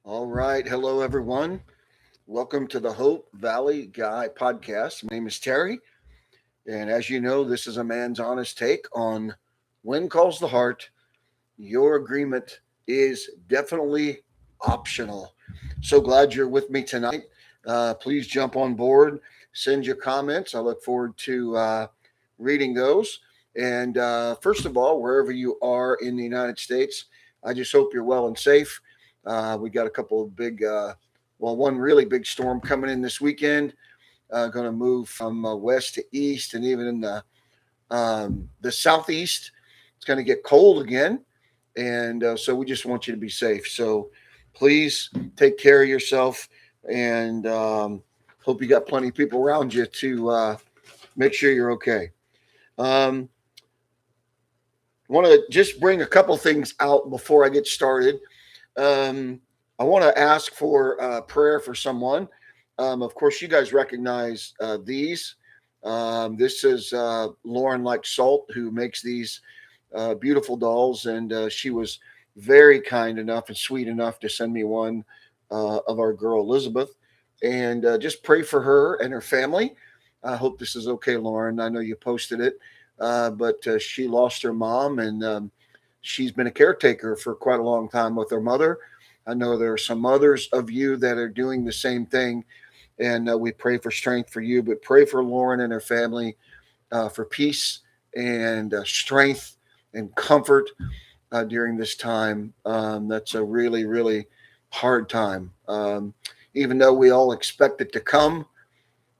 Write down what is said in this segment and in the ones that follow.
All right. Hello, everyone. Welcome to the Hope Valley Guy podcast. My name is Terry. And as you know, this is a man's honest take on when calls the heart, your agreement is definitely optional. So glad you're with me tonight. Please jump on board, send your comments. I look forward to reading those. And first of all, wherever you are in the United States, I just hope you're well and safe. We got a couple of one really big storm coming in this weekend. Going to move from west to east, and even in the southeast, it's going to get cold again. And so we just want you to be safe. So please take care of yourself, and hope you got plenty of people around you to make sure you're okay. Um, want to just bring a couple things out before I get started. Um, I want to ask for prayer for someone. Of course, you guys recognize these. This is Lauren Like Salt, who makes these beautiful dolls, and she was very kind enough and sweet enough to send me one of our girl Elizabeth. And just pray for her and her family. I hope this is okay, Lauren. I know you posted it, but she lost her mom, and she's been a caretaker for quite a long time with her mother. I know there are some others of you that are doing the same thing, and we pray for strength for you, but pray for Lauren and her family for peace and strength and comfort during this time. That's a really, really hard time. Even though we all expect it to come,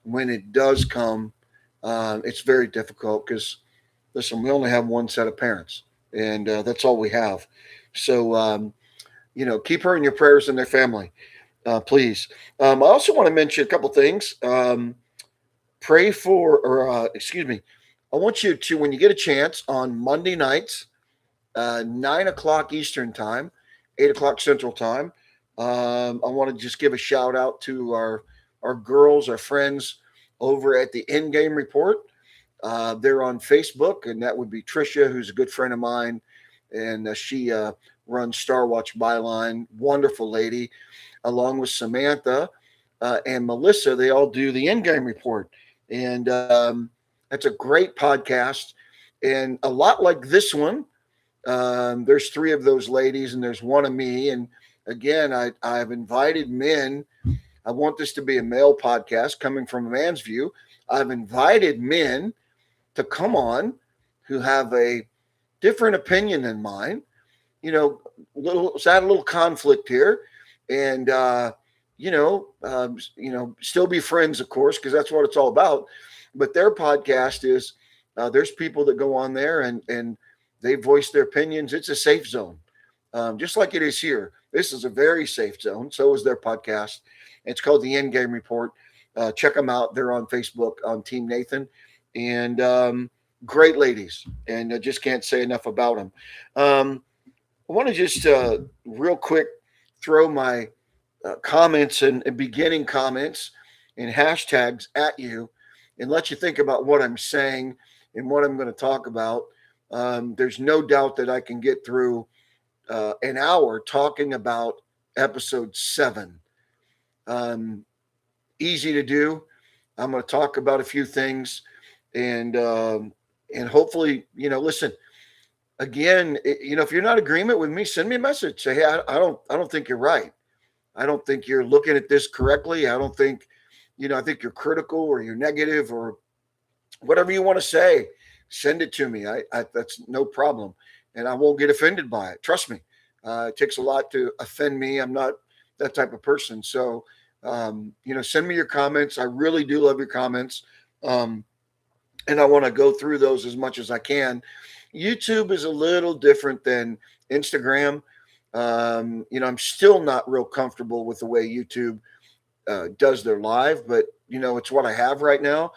when it does come, it's very difficult because, listen, we only have one set of parents, and that's all we have. So, keep her in your prayers and their family, please. I also want to mention a couple things. Pray for, or excuse me, I want you to, when you get a chance on Monday nights, 9 o'clock Eastern time, 8 o'clock Central time. I want to just give a shout out to our girls, our friends over at the End Game Report. They're on Facebook, and that would be Trisha, who's a good friend of mine, and she runs Star Watch Byline. Wonderful lady, along with Samantha and Melissa. They all do the End Game Report, and that's a great podcast, and a lot like this one. There's three of those ladies, and there's one of me. And again, I've invited men. I want this to be a male podcast coming from a man's view. I've invited men to come on who have a different opinion than mine. Had a little conflict here, and still be friends, of course, because that's what it's all about. But their podcast is there's people that go on there and they voice their opinions. It's a safe zone, just like it is here. This is a very safe zone. So is their podcast. It's called the End Game Report. Check them out. They're on Facebook on Team Nathan, and great ladies. And I just can't say enough about them. I want to just real quick throw my comments and beginning comments and hashtags at you and let you think about what I'm saying and what I'm going to talk about. There's no doubt that I can get through an hour talking about episode 7. Um, Easy to do. I'm going to talk about a few things, and hopefully, listen. Again, if you're not in agreement with me, send me a message. Say, hey, I don't think you're right. I don't think you're looking at this correctly. I don't think, I think you're critical or you're negative or whatever you want to say. Send it to me. That's no problem, and I won't get offended by it. Trust me. It takes a lot to offend me. I'm not that type of person. So, send me your comments. I really do love your comments, and I want to go through those as much as I can. YouTube is a little different than Instagram. I'm still not real comfortable with the way YouTube does their live, but it's what I have right now.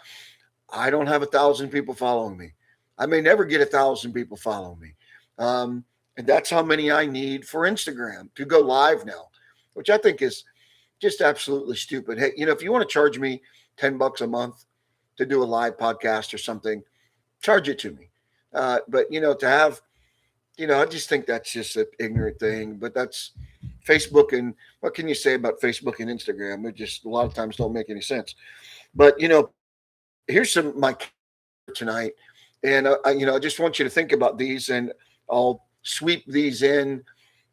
I don't have 1,000 people following me. I may never get 1,000 people following me. And that's how many I need for Instagram to go live now, which I think is just absolutely stupid. Hey, if you want to charge me $10 a month to do a live podcast or something, charge it to me. But to have, I just think that's just an ignorant thing. But that's Facebook and what can you say about Facebook and Instagram? It just a lot of times don't make any sense. But here's some my tonight, and I just want you to think about these, and I'll sweep these in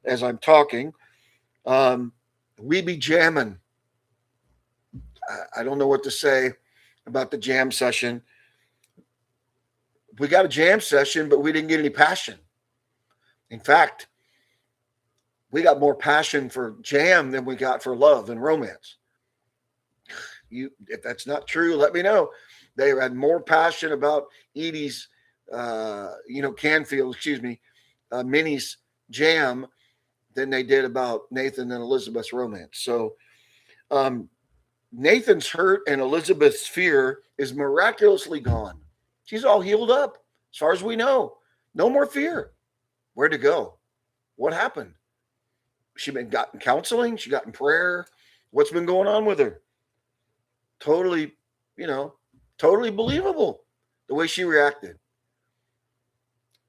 as I'm talking. Um, we be jamming. I don't know what to say about the jam session. We got a jam session, but we didn't get any passion. In fact, we got more passion for jam than we got for love and romance. If that's not true, let me know. They had more passion about Edie's, Canfield, Minnie's jam than they did about Nathan and Elizabeth's romance. So, um, Nathan's hurt and Elizabeth's fear is miraculously gone. She's all healed up, as far as we know. No more fear. Where'd it go? What happened? She been gotten counseling. She gotten prayer. What's been going on with her? Totally, totally believable the way she reacted.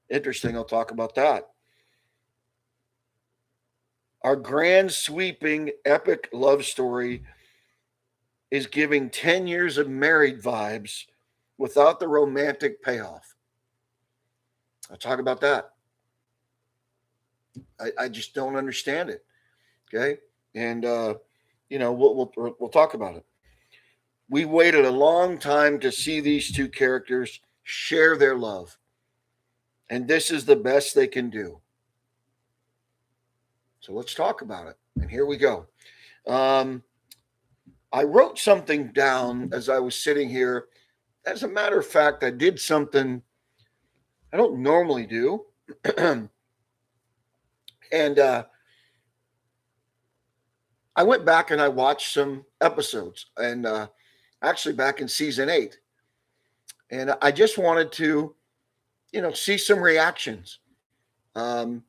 Interesting. I'll talk about that. Our grand, sweeping, epic love story is giving 10 years of married vibes without the romantic payoff. I'll talk about that. I just don't understand it. Okay. And, we'll talk about it. We waited a long time to see these two characters share their love. And this is the best they can do. So let's talk about it. And here we go. I wrote something down as I was sitting here. As a matter of fact, I did something I don't normally do. And I went back and I watched some episodes, and actually back in season 8. And I just wanted to, see some reactions. Um,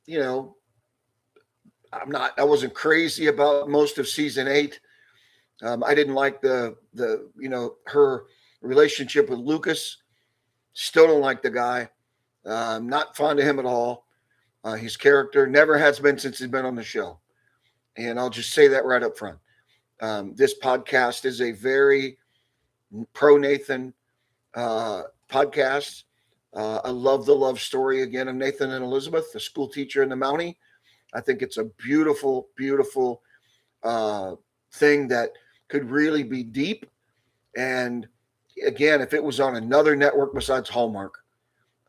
you know, I wasn't crazy about most of season 8. I didn't like her relationship with Lucas. Still don't like the guy. Not fond of him at all. His character never has been since he's been on the show. And I'll just say that right up front. This podcast is a very pro Nathan podcast. I love the love story again of Nathan and Elizabeth, the school teacher and the Mountie. I think it's a beautiful, beautiful thing that could really be deep. And again, if it was on another network besides Hallmark,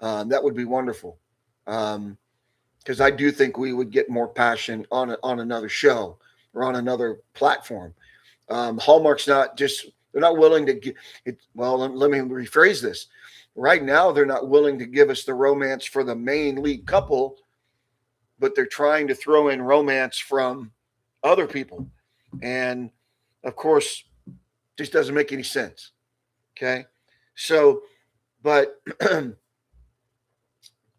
that would be wonderful. Because I do think we would get more passion on another show or on another platform. Hallmark's they're not willing to give it. Well, let me rephrase this. Right now, they're not willing to give us the romance for the main lead couple, but they're trying to throw in romance from other people. And of course, just doesn't make any sense. Okay. So, but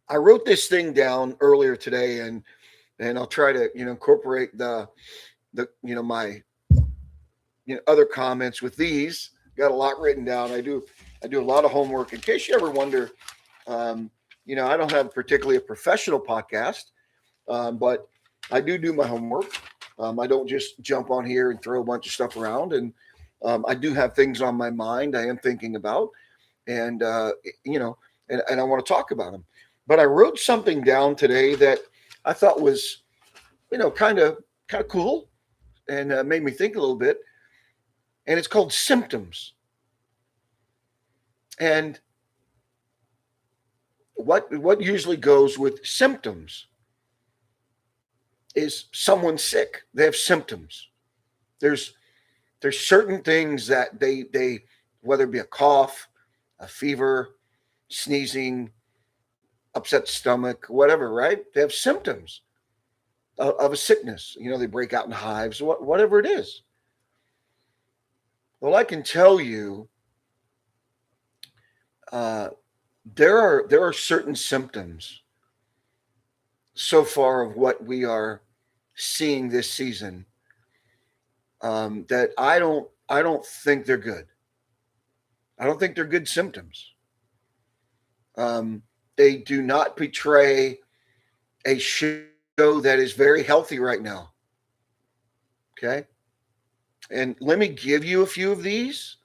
I wrote this thing down earlier today, and I'll try to incorporate the my other comments with these. Got a lot written down. I do a lot of homework. In case you ever wonder, I don't have particularly a professional podcast, but I do my homework. I don't just jump on here and throw a bunch of stuff around, and I do have things on my mind I am thinking about, and and I want to talk about them. But I wrote something down today that I thought was, kind of cool, and made me think a little bit. And it's called symptoms. And what usually goes with symptoms is someone's sick. They have symptoms. There's certain things that they whether it be a cough, a fever, sneezing, upset stomach, whatever, right? They have symptoms of a sickness. They break out in hives, whatever it is. Well, I can tell you, there are certain symptoms so far of what we are seeing this season that I don't think they're good. I don't think they're good symptoms. They do not portray a show that is very healthy right now. Okay. And let me give you a few of these,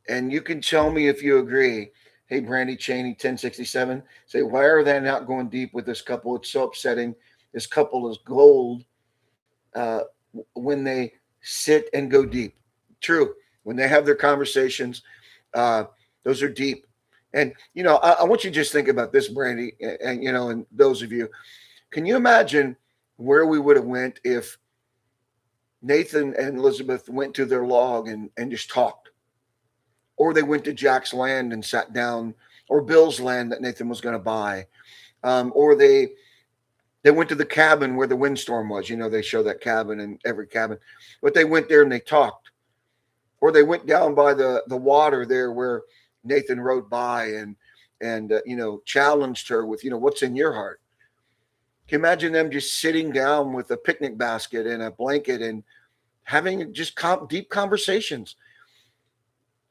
and you can tell me if you agree. Hey, Brandy Cheney, 1067, say, why are they not going deep with this couple? It's so upsetting. This couple is gold uh, when they sit and go deep. True. When they have their conversations, uh, those are deep. And, I want you to just think about this, Brandy, and those of you. Can you imagine where we would have went if Nathan and Elizabeth went to their log and just talked, or they went to Jack's land and sat down, or Bill's land that Nathan was going to buy, or they went to the cabin where the windstorm was. They show that cabin in every cabin, but they went there and they talked, or they went down by the water there where Nathan rode by and challenged her with what's in your heart. Can you imagine them just sitting down with a picnic basket and a blanket and having just deep conversations?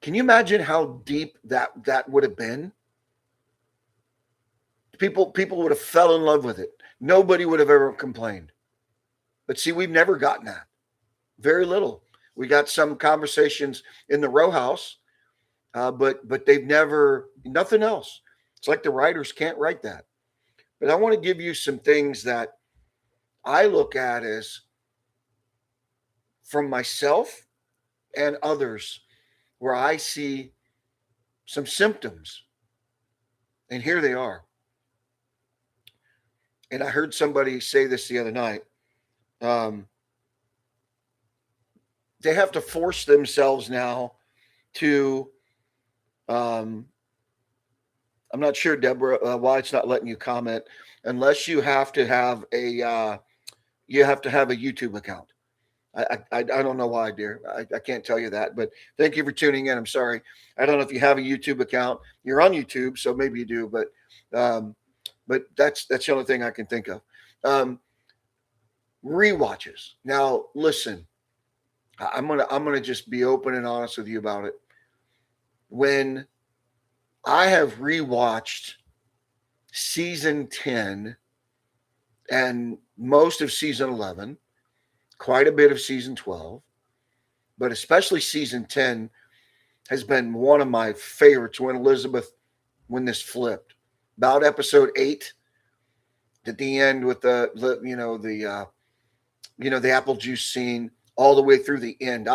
Can you imagine how deep that would have been? People would have fell in love with it. Nobody would have ever complained. But see, we've never gotten that. Very little. We got some conversations in the row house, but they've never, nothing else. It's like the writers can't write that. But I want to give you some things that I look at as from myself and others where I see some symptoms. And here they are. And I heard somebody say this the other night. They have to force themselves now to, I'm not sure, Deborah, why it's not letting you comment, unless you have to have a YouTube account. I don't know why, dear. I can't tell you that, but thank you for tuning in. I'm sorry. I don't know if you have a YouTube account. You're on YouTube, so maybe you do, but that's the only thing I can think of. Rewatches. Now, listen, I'm gonna just be open and honest with you about it. When I have rewatched season 10 and most of season 11, quite a bit of season 12, but especially season 10 has been one of my favorites when this flipped. About episode 8 at the end with the apple juice scene all the way through the end.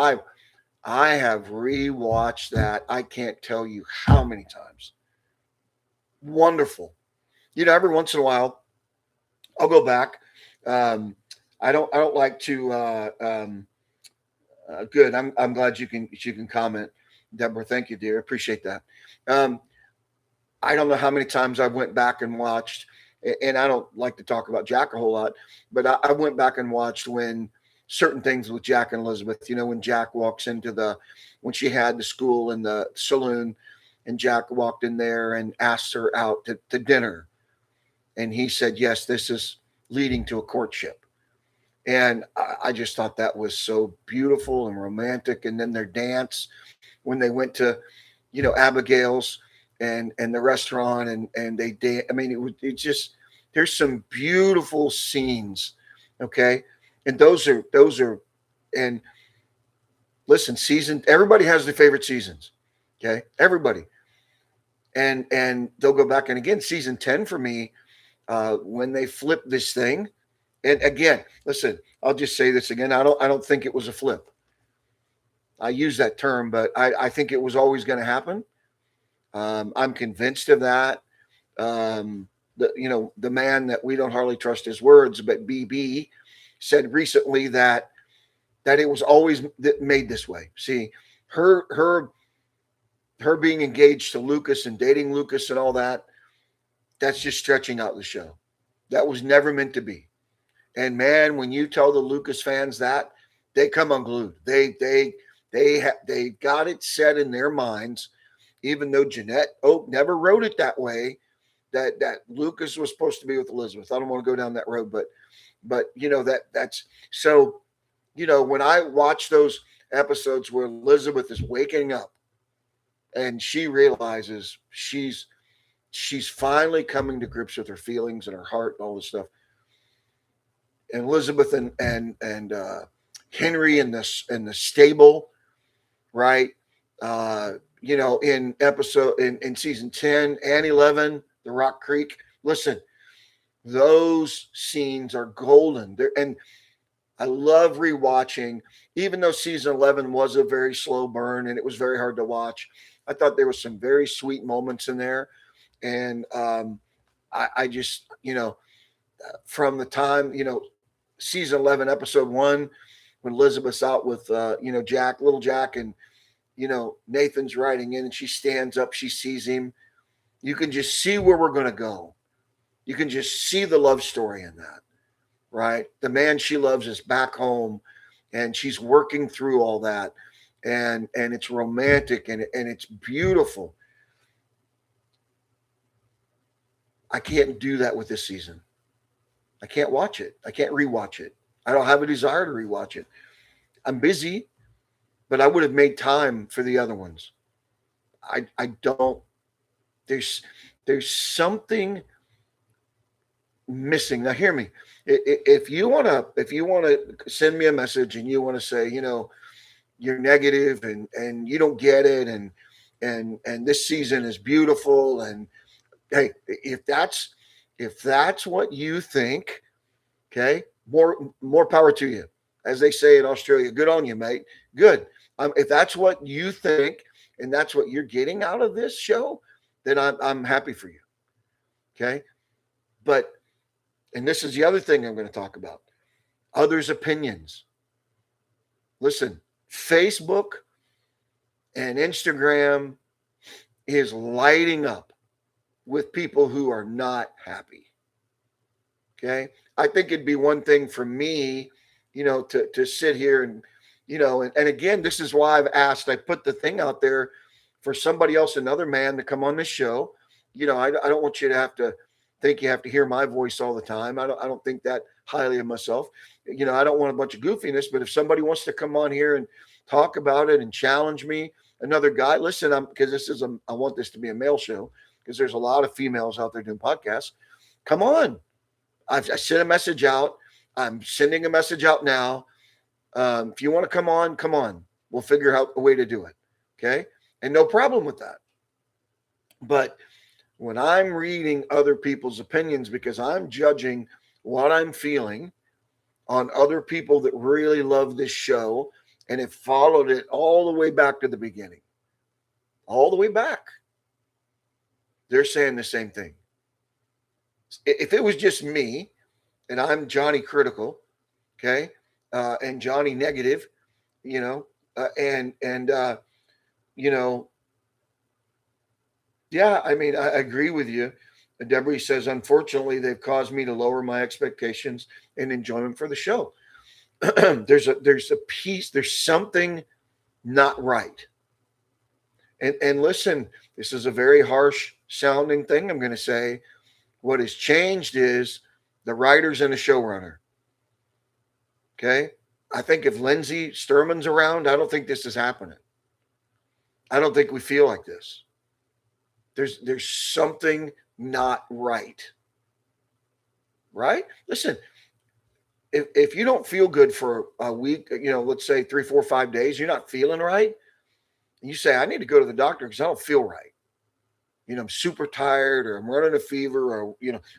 I have rewatched that. I can't tell you how many times. Wonderful. Every once in a while I'll go back. I don't like to. Good. I'm glad you can comment, Deborah. Thank you, dear. Appreciate that. I don't know how many times I went back and watched, and I don't like to talk about Jack a whole lot, but I went back and watched when certain things with Jack and Elizabeth. When Jack walks when she had the school and the saloon, and Jack walked in there and asked her out to dinner, and he said, "Yes, this is leading to a courtship." And I just thought that was so beautiful and romantic. And then their dance when they went to, Abigail's and the restaurant and they did. I mean, it just, there's some beautiful scenes. Okay. And those are, and listen, everybody has their favorite seasons. Okay. Everybody. And they'll go back. And again, season 10 for me, when they flip this thing. And again, listen, I'll just say this again. I don't think it was a flip. I use that term, but I think it was always going to happen. I'm convinced of that. The man that we don't hardly trust his words, but BB said recently that it was always made this way. See, her being engaged to Lucas and dating Lucas and all that, that's just stretching out the show. That was never meant to be. And man, when you tell the Lucas fans that, they come unglued. They got it set in their minds, even though Jeanette Oak never wrote it that way, that Lucas was supposed to be with Elizabeth. I don't want to go down that road, but that's so. When I watch those episodes where Elizabeth is waking up and she realizes she's finally coming to grips with her feelings and her heart and all this stuff. Elizabeth and Henry in the stable, right? In episode in season 10 and 11, the Rock Creek. Listen, those scenes are golden. And I love rewatching, even though season 11 was a very slow burn and it was very hard to watch. I thought there was some very sweet moments in there, and I just from the time season 11 episode 1, when Elizabeth's out with Jack, little Jack, and Nathan's riding in and she stands up, she sees him. You can just see where we're going to go. You can just see the love story in that, right? The man she loves is back home and she's working through all that, and it's romantic and it's beautiful. I can't do that with this season. I can't watch it. I can't rewatch it. I don't have a desire to rewatch it. I'm busy, but I would have made time for the other ones. I don't. There's something missing. Now, hear me. If you wanna send me a message and you want to say, you're negative and you don't get it, and this season is beautiful, and hey, if that's what you think, okay, more power to you. As they say in Australia, good on you, mate. Good. If that's what you think and that's what you're getting out of this show, then I'm happy for you. Okay. But, and this is the other thing I'm going to talk about, others' opinions. Listen, Facebook and Instagram is lighting up with people who are not happy. Okay. I think it'd be one thing for me, to sit here and again, this is why I put the thing out there for somebody else, another man, to come on this show. I don't want you to have to think you have to hear my voice all the time. I don't think that highly of myself. I don't want a bunch of goofiness, but if somebody wants to come on here and talk about it and challenge me, another guy, listen, because I want this to be a male show, because there's a lot of females out there doing podcasts. Come on. I sent a message out. I'm sending a message out now. If you want to come on, come on. We'll figure out a way to do it. Okay. And no problem with that. But when I'm reading other people's opinions, because I'm judging what I'm feeling on other people that really love this show and have followed it all the way back to the beginning, all the way back, they're saying the same thing. If it was just me and I'm Johnny Critical, okay, and Johnny Negative, and yeah, I mean, I agree with you. Deborah says, unfortunately, they've caused me to lower my expectations and enjoyment for the show. there's a piece, there's something not right. And listen, this is a very harsh sounding thing I'm going to say. What has changed is the writers and the showrunner. Okay. I think if Lindsay Sturman's around, I don't think this is happening. I don't think we feel like this. There's something not right. Right? Listen, if you don't feel good for a week, let's say 3, 4, 5 days, you're not feeling right. And you say, I need to go to the doctor because I don't feel right. I'm super tired, or I'm running a fever, or,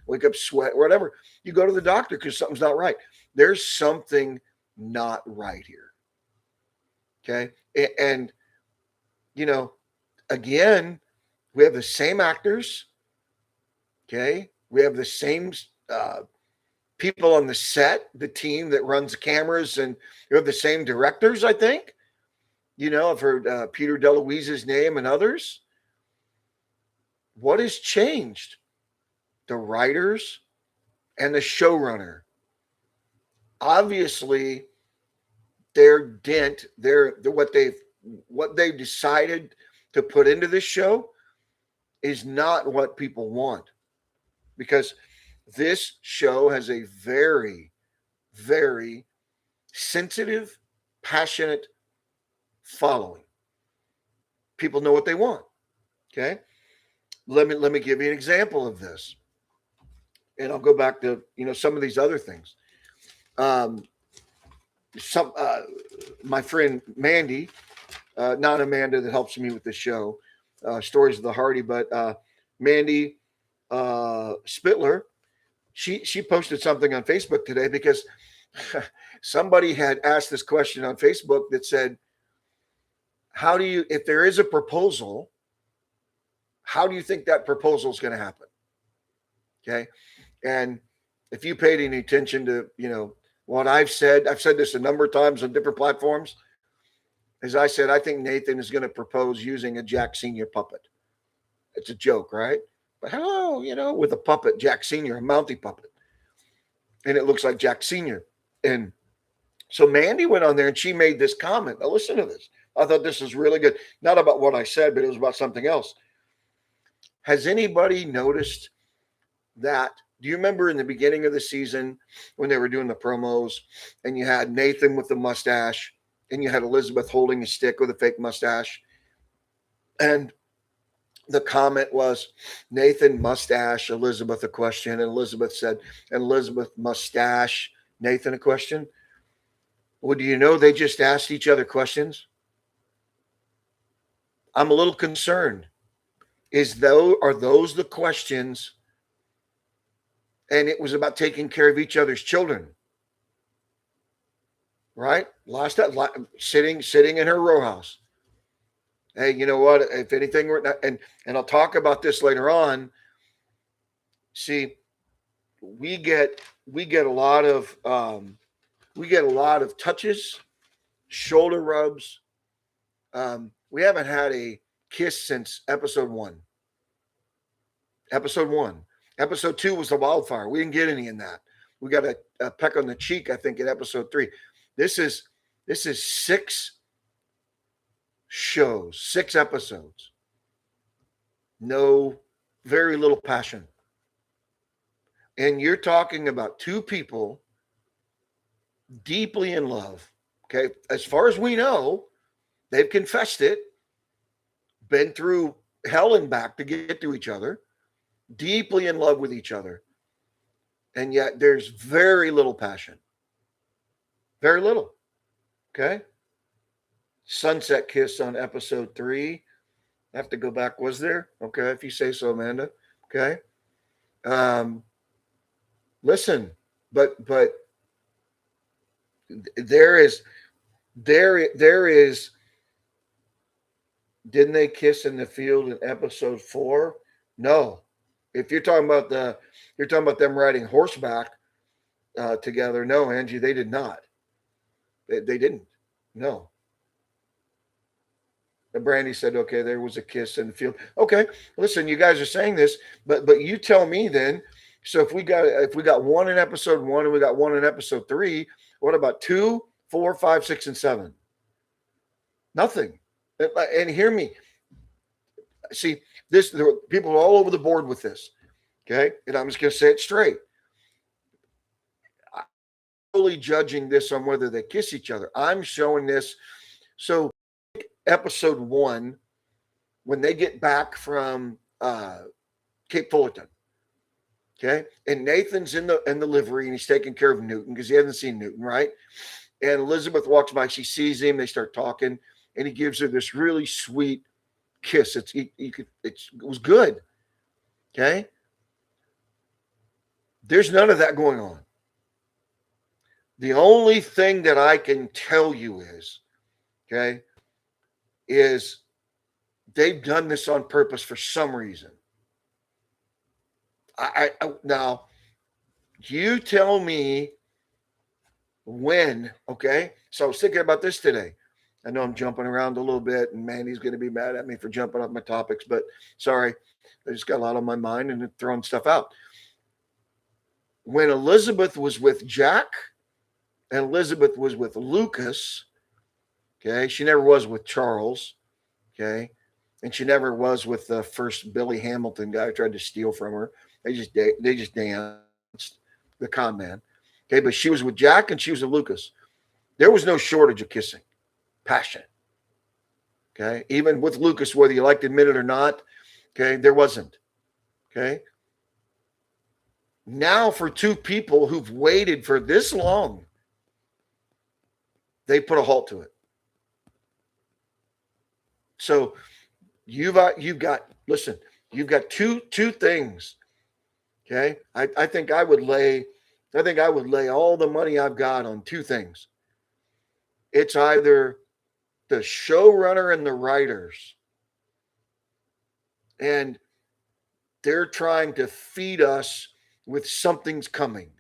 wake up sweat, or whatever. You go to the doctor because something's not right. There's something not right here. Okay. And again, we have the same actors. Okay. We have the same people on the set, the team that runs the cameras, and you have the same directors, I think. I've heard Peter DeLuise's name and others. What has changed? The writers and the showrunner. Obviously, their what they've decided to put into this show is not what people want, because this show has a very, very sensitive, passionate following. People know what they want. Okay. Let me give you an example of this. And I'll go back to, some of these other things. Um, some My friend Mandy, not Amanda that helps me with the show, Stories of the Hardy, but Mandy Spitler. She posted something on Facebook today because somebody had asked this question on Facebook that said, "How do you, if there is a proposal, how do you think that proposal is going to happen?" Okay, and if you paid any attention to what I've said this a number of times on different platforms. As I said, I think Nathan is going to propose using a Jack Senior puppet. It's a joke, right? But hello, with a puppet, Jack Senior, a Mountie puppet, and it looks like Jack Senior. And so Mandy went on there and she made this comment. Now listen to this. I thought this was really good. Not about what I said, but it was about something else. Has anybody noticed that? Do you remember in the beginning of the season when they were doing the promos and you had Nathan with the mustache and you had Elizabeth holding a stick with a fake mustache? And the comment was Nathan mustache, Elizabeth a question. And Elizabeth said, and Elizabeth mustache, Nathan a question. Well, do you know they just asked each other questions? I'm a little concerned. Are those the questions? And it was about taking care of each other's children, right? Last that sitting in her row house. Hey, you know what? If anything, and I'll talk about this later on. See, we get a lot of touches, shoulder rubs. We haven't had a kiss since episode 1. Episode 1. Episode 2 was the wildfire. We didn't get any in that. We got a peck on the cheek, I think, in episode 3. This is 6 shows, 6 episodes. No, very little passion. And you're talking about 2 people deeply in love. Okay. As far as we know, they've confessed it, been through hell and back to get to each other, deeply in love with each other. And yet there's very little passion. Very little. Okay. Sunset kiss on episode 3. I have to go back. Was there? Okay. If you say so, Amanda. Okay. Listen, but there is, didn't they kiss in the field in episode 4? No. If you're talking about them riding horseback together. No, Angie, they did not. They didn't. No. And Brandy said, okay, there was a kiss in the field. Okay, listen, you guys are saying this, but you tell me then. So if we got 1 in episode 1 and we got 1 in episode 3, what about 2, 4, 5, 6, and 7? Nothing. And hear me. See, there are people all over the board with this. Okay, and I'm just going to say it straight. I'm totally judging this on whether they kiss each other. I'm showing this. So episode 1, when they get back from Cape Fullerton, okay, and Nathan's in the livery and he's taking care of Newton because he hasn't seen Newton, right? And Elizabeth walks by, she sees him, they start talking, and he gives her this really sweet kiss. It was good, okay. There's none of that going on. The only thing that I can tell you is they've done this on purpose for some reason. Now, you tell me when, okay? So I was thinking about this today. I know I'm jumping around a little bit, and Mandy's going to be mad at me for jumping off my topics, but sorry. I just got a lot on my mind and throwing stuff out. When Elizabeth was with Jack and Elizabeth was with Lucas, okay, she never was with Charles, okay, and she never was with the first Billy Hamilton guy who tried to steal from her. They just danced, the con man, okay, but she was with Jack and she was with Lucas. There was no shortage of kissing, passion, okay, even with Lucas, whether you like to admit it or not, okay, there wasn't, okay. Now, for two people who've waited for this long, they put a halt to it. So you've got listen, you've got two things. Okay. I think I would lay all the money I've got on two things. It's either the showrunner and the writers, and they're trying to feed us with something's coming,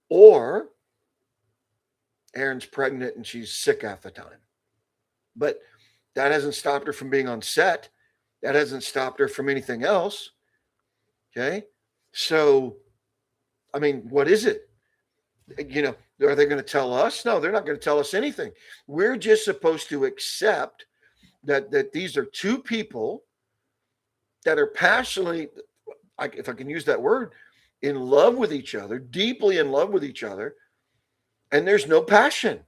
or Erin's pregnant and she's sick half the time. But that hasn't stopped her from being on set. That hasn't stopped her from anything else. Okay. So, I mean, what is it? You know, are they going to tell us? No, they're not going to tell us anything. We're just supposed to accept that these are two people that are passionately, if I can use that word, in love with each other, deeply in love with each other, and there's no passion.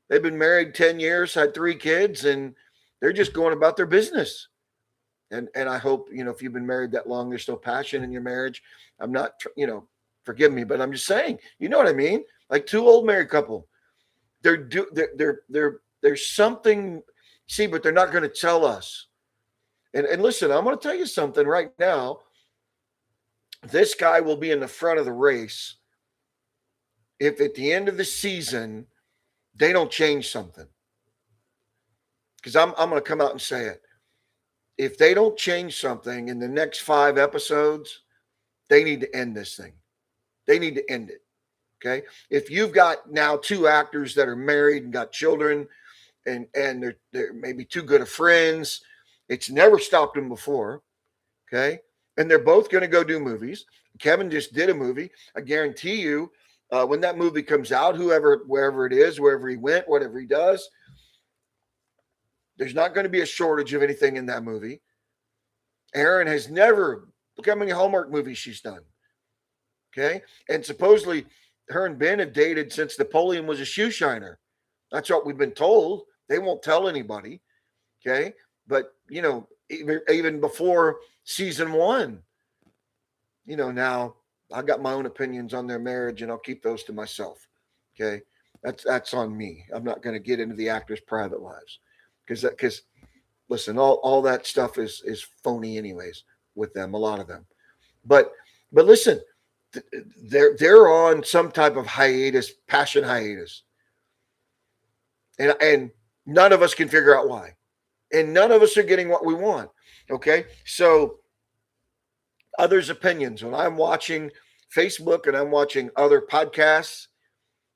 They've been married 10 years, had 3 kids, and they're just going about their business. And I hope, if you've been married that long, there's still passion in your marriage. I'm not, forgive me, but I'm just saying, you know what I mean? Like 2 old married couple. There's something, see, but they're not going to tell us. And listen, I'm going to tell you something right now. This guy will be in the front of the race if at the end of the season they don't change something. Because I'm going to come out and say it. If they don't change something in the next 5 episodes, they need to end this thing. They need to end it. Okay. If you've got now 2 actors that are married and got children, and they're maybe too good of friends, it's never stopped them before. Okay. And they're both going to go do movies. Kevin just did a movie. I guarantee you, when that movie comes out, wherever it is, wherever he went, whatever he does, there's not going to be a shortage of anything in that movie. Erin has never, look how many Hallmark movies she's done. Okay. And supposedly her and Ben have dated since Napoleon was a shoe shiner. That's what we've been told. They won't tell anybody. Okay. But, even before season 1, now I've got my own opinions on their marriage, and I'll keep those to myself. Okay. That's on me. I'm not going to get into the actors' private lives. Because listen, all that stuff is phony anyways with them, a lot of them. But listen, they're on some type of hiatus, passion hiatus. And none of us can figure out why. And none of us are getting what we want. Okay? So others' opinions. When I'm watching Facebook and I'm watching other podcasts,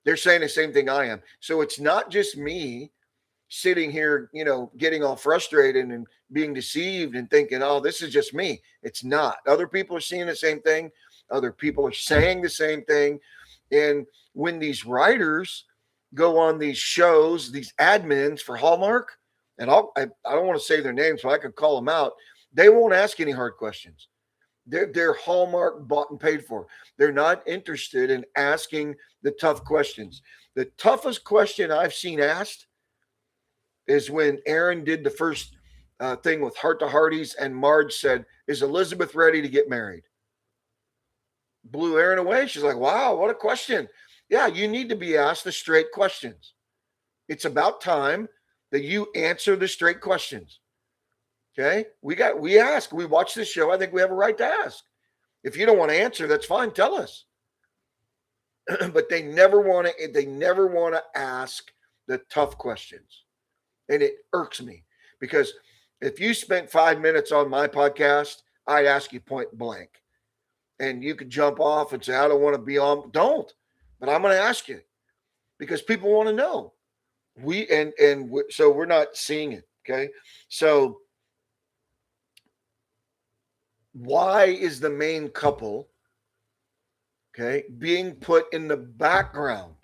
they're saying the same thing I am. So it's not just me sitting here, getting all frustrated and being deceived and thinking, oh, this is just me. It's not. Other people are seeing the same thing. Other people are saying the same thing. And when these writers go on these shows, these admins for Hallmark, and I don't want to say their names, so I could call them out. They won't ask any hard questions. They're Hallmark bought and paid for. They're not interested in asking the tough questions. The toughest question I've seen asked is when Erin did the first thing with Heart to Hearties, and Marge said, "Is Elizabeth ready to get married?" Blew Erin away. She's like, "Wow, what a question." Yeah, you need to be asked the straight questions. It's about time that you answer the straight questions. Okay? We watch this show. I think we have a right to ask. If you don't want to answer, that's fine. Tell us. But they never want to ask the tough questions. And it irks me, because if you spent 5 minutes on my podcast, I'd ask you point blank. And you could jump off and say, I don't want to be on. Don't. But I'm going to ask you, because people want to know. So we're not seeing it. Okay. So why is the main couple, okay, being put in the background,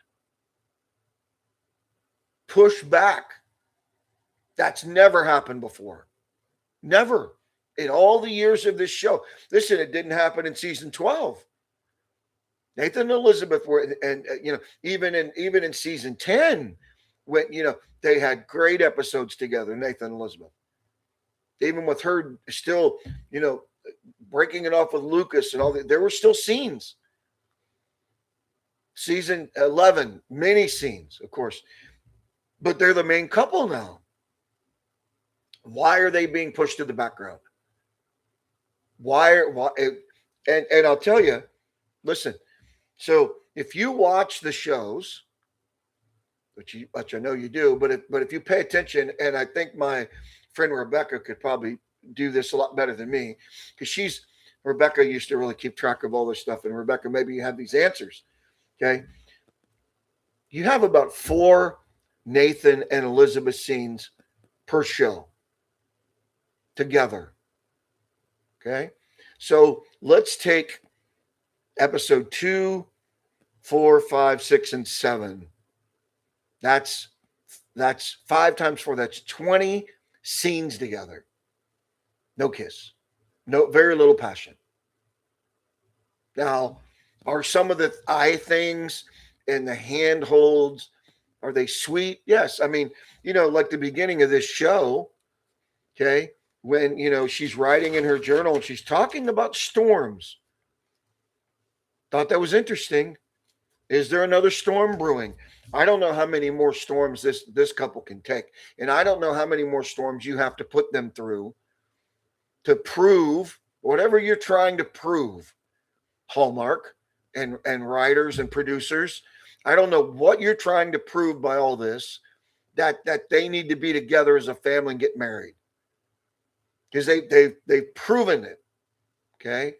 pushed back? That's never happened before. Never. In all the years of this show. Listen, it didn't happen in season 12. Nathan and Elizabeth were, and even in season 10, when they had great episodes together, Nathan and Elizabeth. Even with her still, breaking it off with Lucas and all that. There were still scenes. Season 11, many scenes, of course, but they're the main couple now. Why are they being pushed to the background? Why? And I'll tell you, listen. So if you watch the shows, which I know you do, but if you pay attention, and I think my friend Rebecca could probably do this a lot better than me, because Rebecca used to really keep track of all this stuff, and Rebecca, maybe you have these answers. Okay, you have about 4 Nathan and Elizabeth scenes per show together. Okay, so let's take episode 2, 4, 5, 6, and 7. That's 5 times 4. That's 20 scenes together. No kiss. No, very little passion. Now, are some of the eye things and the hand holds, are they sweet? Yes. I mean, like the beginning of this show, okay, when, she's writing in her journal and she's talking about storms. Thought that was interesting. Is there another storm brewing? I don't know how many more storms this couple can take. And I don't know how many more storms you have to put them through to prove whatever you're trying to prove, Hallmark and writers and producers. I don't know what you're trying to prove by all this, that they need to be together as a family and get married. Because they've proven it. Okay.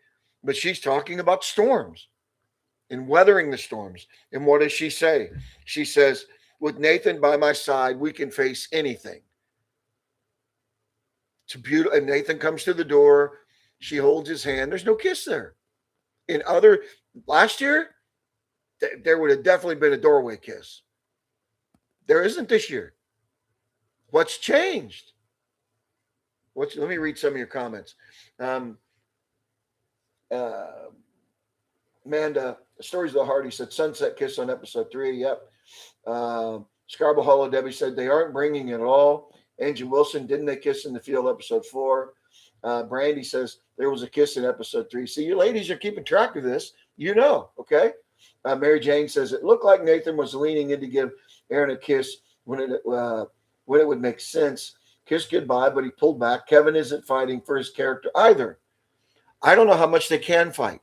But she's talking about storms and weathering the storms. And what does she say? She says, with Nathan by my side, we can face anything. It's beautiful. And Nathan comes to the door. She holds his hand. There's no kiss there. Last year, there would have definitely been a doorway kiss. There isn't this year. What's changed? Let me read some of your comments. Amanda, Stories of the Heart, he said, sunset kiss on episode 3. Yep. Scarborough Hollow, Debbie said, they aren't bringing it at all. Angie Wilson, didn't they kiss in the field, episode 4? Brandy says, there was a kiss in episode 3. See, you ladies are keeping track of this. Okay? Mary Jane says, it looked like Nathan was leaning in to give Aaron a kiss when it would make sense. Kiss goodbye, but he pulled back. Kevin isn't fighting for his character either. I don't know how much they can fight.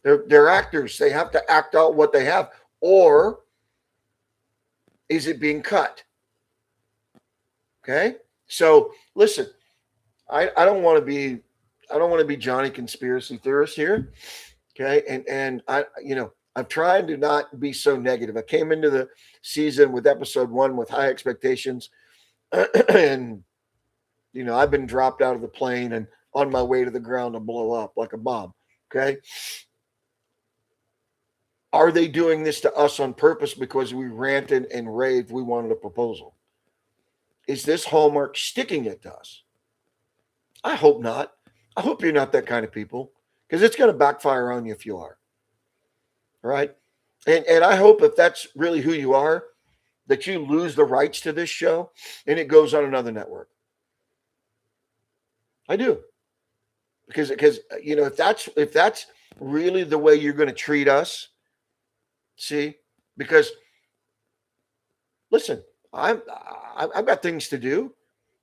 They're actors. They have to act out what they have. Or is it being cut? Okay. So listen, I don't want to be Johnny conspiracy theorist here. Okay. And I'm trying to not be so negative. I came into the season with episode 1 with high expectations. And, I've been dropped out of the plane and on my way to the ground to blow up like a bomb. Okay. Are they doing this to us on purpose because we ranted and raved we wanted a proposal? Is this Hallmark sticking it to us? I hope not. I hope you're not that kind of people, because it's going to backfire on you if you are. Right? And I hope if that's really who you are, that you lose the rights to this show and it goes on another network. I do. Because if that's really the way you're going to treat us, see, because listen, I've got things to do,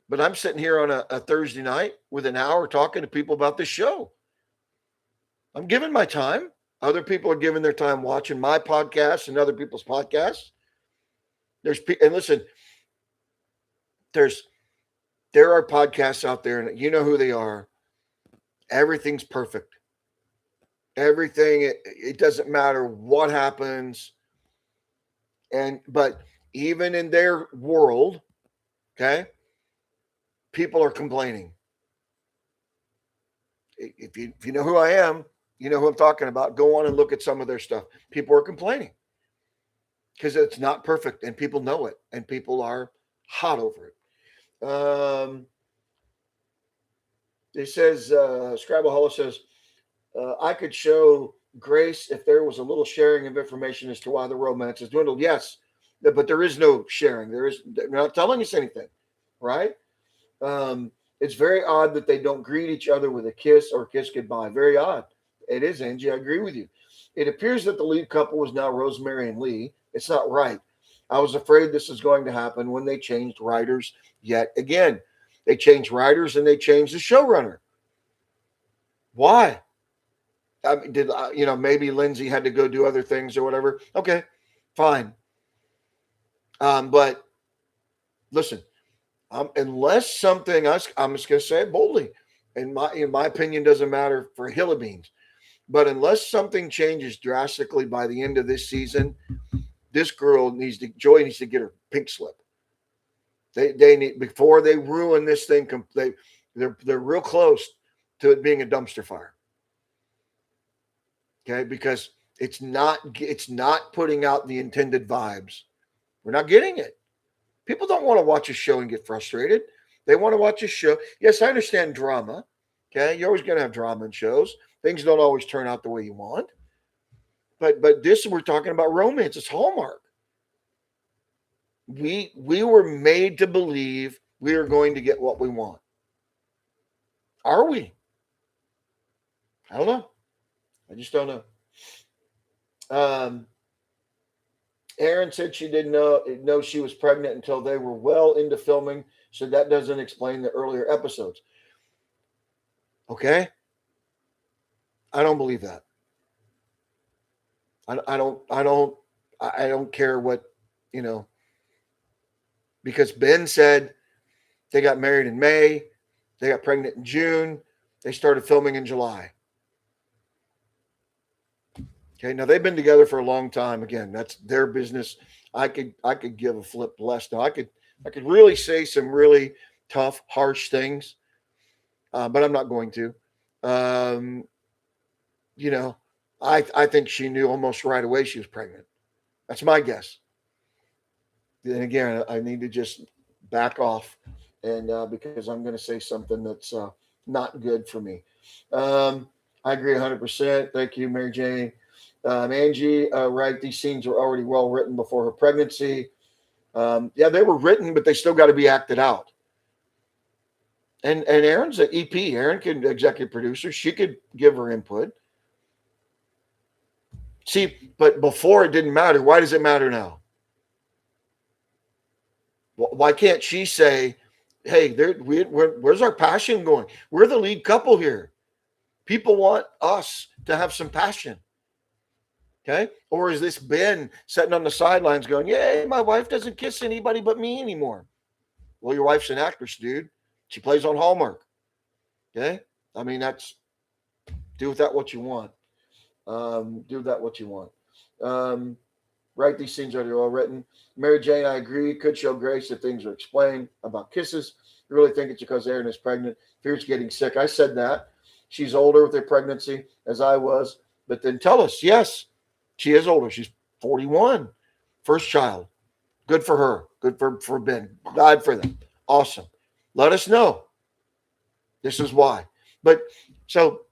but I'm sitting here on a Thursday night with an hour talking to people about this show. I'm giving my time. Other people are giving their time watching my podcast and other people's podcasts. And listen, there are podcasts out there, and you know who they are. Everything's perfect. Everything, it doesn't matter what happens. But even in their world, okay, people are complaining. If you know who I am, you know who I'm talking about. Go on and look at some of their stuff. People are complaining because it's not perfect, and people know it, and people are hot over it. It says, Scrabble Hollow says, I could show Grace if there was a little sharing of information as to why the romance has dwindled. Yes, but there is no sharing. They're not telling us anything, right? It's very odd that they don't greet each other with a kiss or kiss goodbye. Very odd. It is, Angie. I agree with you. It appears that the lead couple is now Rosemary and Lee. It's not right. I was afraid this is going to happen when they changed writers yet again. They changed writers and they changed the showrunner. Why? I mean, maybe Lindsay had to go do other things or whatever. Okay, fine. But listen, unless something else, I'm just going to say it boldly. In my opinion, doesn't matter for Hill Beans. But unless something changes drastically by the end of this season, this girl Joy needs to get her pink slip. They need, before they ruin this thing. They're real close to it being a dumpster fire. Okay, because it's not putting out the intended vibes. We're not getting it. People don't want to watch a show and get frustrated. They want to watch a show. Yes, I understand drama. Okay, you're always going to have drama in shows. Things don't always turn out the way you want. But this, we're talking about romance. It's Hallmark. We were made to believe we are going to get what we want. Are we? I don't know. I just don't know. Erin said she didn't know she was pregnant until they were well into filming, so that doesn't explain the earlier episodes. Okay, I don't believe that. I don't care what, because Ben said they got married in May, they got pregnant in June, they started filming in July. Okay, now they've been together for a long time. Again, that's their business. I could give a flip less. Now I could really say some really tough, harsh things, but I'm not going to. I think she knew almost right away she was pregnant. That's my guess. And again, I need to just back off, and because I'm going to say something that's not good for me. I agree 100%. Thank you, Mary Jane. Angie, right? These scenes were already well written before her pregnancy. Yeah, they were written, but they still got to be acted out. And Erin's an EP. Erin can executive producer. She could give her input. See, but before it didn't matter. Why does it matter now? Why can't she say, hey, where's our passion going? We're the lead couple here. People want us to have some passion. Okay? Or is this Ben sitting on the sidelines going, yay, my wife doesn't kiss anybody but me anymore? Well, your wife's an actress, dude. She plays on Hallmark. Okay? I mean, do with that what you want. Do that what you want. Right, these scenes are all written. Mary Jane, I agree. Could show grace if things are explained about kisses. I really think it's because Erin is pregnant. Fears getting sick. I said that. She's older with her pregnancy, as I was. But then tell us, yes, she is older. She's 41. First child. Good for her. Good for Ben. Glad for them. Awesome. Let us know. This is why. But so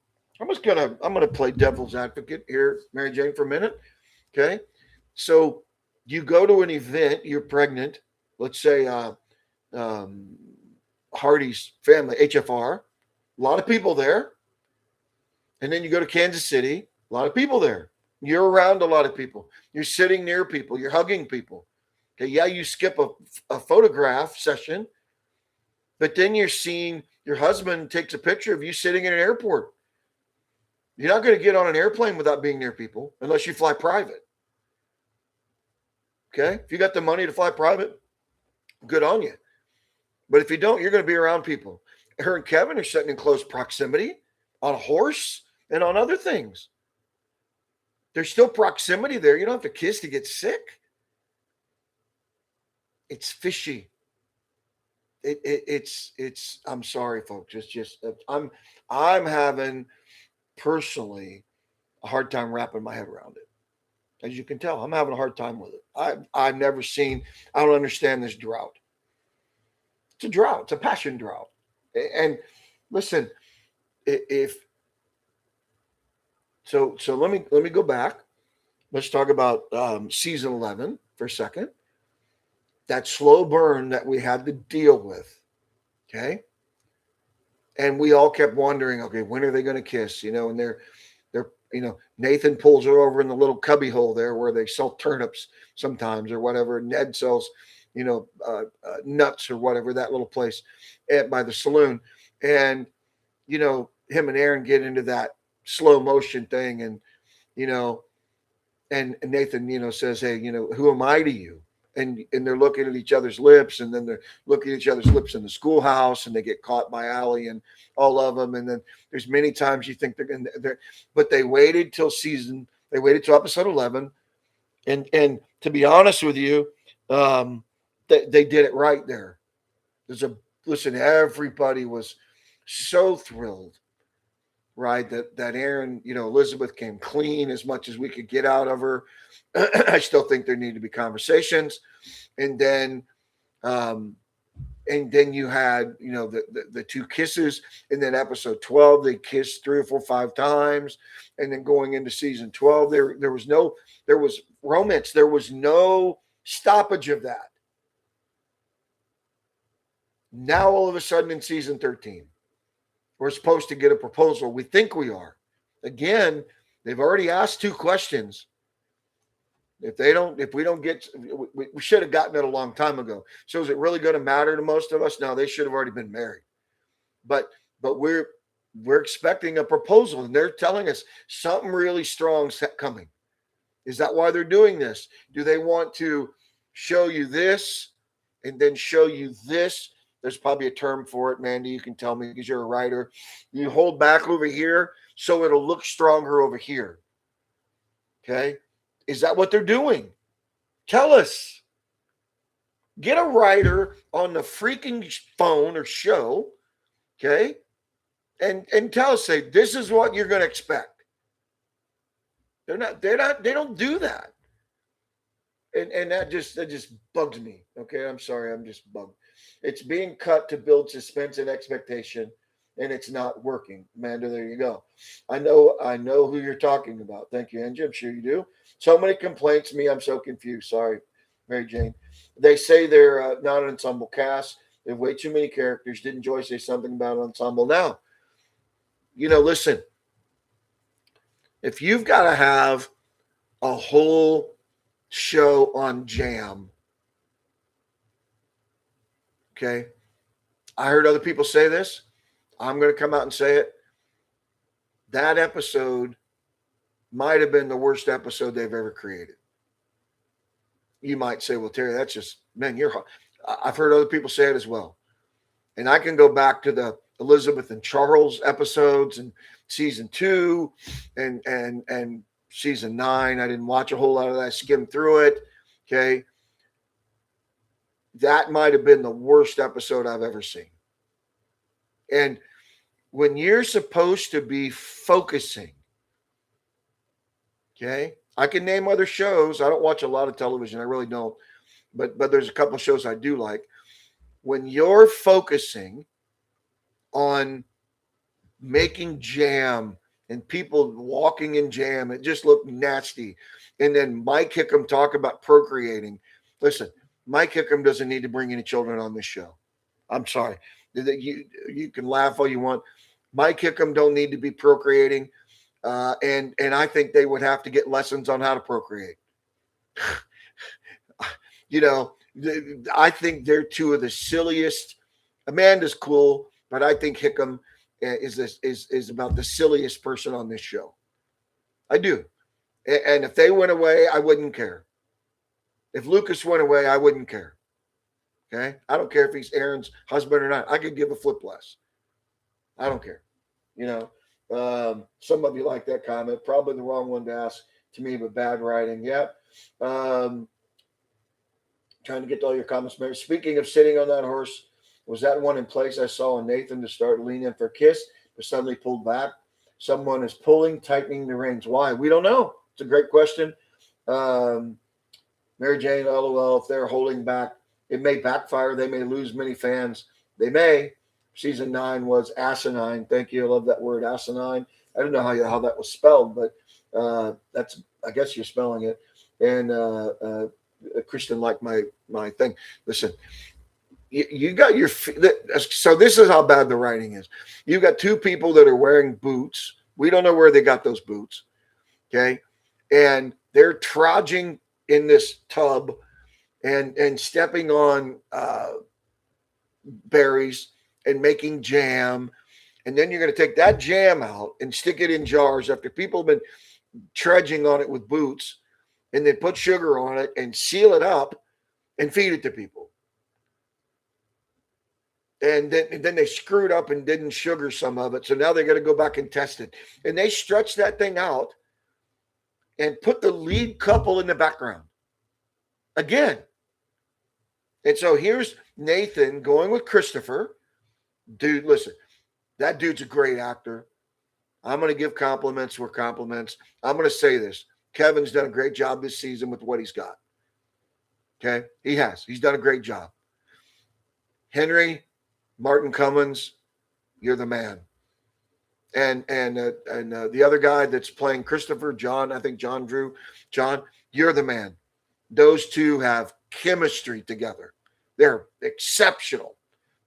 I'm gonna play devil's advocate here, Mary Jane, for a minute. Okay. So you go to an event, you're pregnant, let's say Hardy's family, HFR, a lot of people there. And then you go to Kansas City, a lot of people there. You're around a lot of people. You're sitting near people. You're hugging people. Okay, yeah, you skip a photograph session, but then you're seeing your husband takes a picture of you sitting in an airport. You're not going to get on an airplane without being near people unless you fly private. Okay, if you got the money to fly private, good on you. But if you don't, you're going to be around people. Her and Kevin are sitting in close proximity on a horse and on other things. There's still proximity there. You don't have to kiss to get sick. It's fishy. It's. I'm sorry, folks. It's just I'm having personally a hard time wrapping my head around it. As you can tell, I'm having a hard time with it. I've never seen. I don't understand this drought. It's a drought. It's a passion drought. And listen, if so, let me go back. Let's talk about season 11 for a second. That slow burn that we had to deal with. Okay. And we all kept wondering, okay, when are they going to kiss? And they're Nathan pulls her over in the little cubby hole there where they sell turnips sometimes or whatever. Ned sells, nuts or whatever, that little place by the saloon. And, him and Aaron get into that slow motion thing. And, you know, and Nathan, says, hey, who am I to you? And they're looking at each other's lips, and then they're looking at each other's lips in the schoolhouse, and they get caught by Allie and all of them. And then there's many times you think but they waited till episode 11, and to be honest with you, they did it right there. Listen, everybody was so thrilled, right? That Aaron, Elizabeth came clean as much as we could get out of her. I still think there need to be conversations, and then you had the two kisses, and then episode 12 they kissed 3 or 4 5 times, and then going into season 12 there was romance, there was no stoppage of that. Now all of a sudden in season 13 we're supposed to get a proposal. We think we are. Again, they've already asked 2 questions. If we don't get, we should have gotten it a long time ago. So is it really going to matter to most of us? No, they should have already been married. But we're expecting a proposal, and they're telling us something really strong coming. Is that why they're doing this? Do they want to show you this and then show you this? There's probably a term for it, Mandy. You can tell me because you're a writer. You hold back over here so it'll look stronger over here. Okay? Is that what they're doing? Tell us. Get a writer on the freaking phone or show, okay? And tell us, say, this is what you're going to expect. They don't do that. And that just bugs me. Okay, I'm sorry, I'm just bugged. It's being cut to build suspense and expectation, and it's not working. Amanda, there you go. I know who you're talking about. Thank you, Angie. I'm sure you do. So many complaints. Me, I'm so confused. Sorry, Mary Jane. They say they're not an ensemble cast. They have way too many characters. Didn't Joy say something about an ensemble? Now, listen. If you've got to have a whole show on Jam, okay, I heard other people say this. I'm going to come out and say it. That episode might have been the worst episode they've ever created. You might say, well, Terry, that's just, man, you're hot. I've heard other people say it as well. And I can go back to the Elizabeth and Charles episodes and season 2 and season 9. I didn't watch a whole lot of that. I skimmed through it. Okay. That might have been the worst episode I've ever seen. And when you're supposed to be focusing, okay, I can name other shows. I don't watch a lot of television. I really don't. But there's a couple of shows I do like. When you're focusing on making jam and people walking in jam, it just looked nasty. And then Mike Hickam talk about procreating. Listen, Mike Hickam doesn't need to bring any children on this show. I'm sorry. You can laugh all you want. Mike Hickam don't need to be procreating. And I think they would have to get lessons on how to procreate. I think they're 2 of the silliest. Amanda's cool, but I think Hickam is about the silliest person on this show. I do. And if they went away, I wouldn't care. If Lucas went away, I wouldn't care. Okay? I don't care if he's Aaron's husband or not. I could give a flip less. I don't care. Some of you like that comment. Probably the wrong one to ask to me, but bad writing. Yeah. Trying to get to all your comments, Mary. Speaking of sitting on that horse, was that one in place I saw on Nathan to start leaning for a kiss, but suddenly pulled back? Someone is pulling, tightening the reins. Why? We don't know. It's a great question. Mary Jane, LOL, if they're holding back, it may backfire. They may lose many fans. They may. Season 9 was asinine. Thank you. I love that word, asinine. I don't know how that was spelled, but that's, I guess you're spelling it. And Kristen liked my thing. Listen, you got your so this is how bad the writing is. You got two people that are wearing boots. We don't know where they got those boots. Okay, and they're trudging in this tub and stepping on berries and making jam. And then you're going to take that jam out and stick it in jars after people have been trudging on it with boots, and then put sugar on it and seal it up and feed it to people. And then they screwed up and didn't sugar some of it. So now they got to go back and test it. And they stretched that thing out and put the lead couple in the background again. And so here's Nathan going with Christopher. Dude, listen, that dude's a great actor. I'm going to give compliments where compliments. I'm going to say this. Kevin's done a great job this season with what he's got. Okay? He has. He's done a great job. Henry, Martin Cummins, you're the man. And the other guy that's playing Christopher, John, I think John Drew, John, you're the man. Those two have chemistry together. They're exceptional.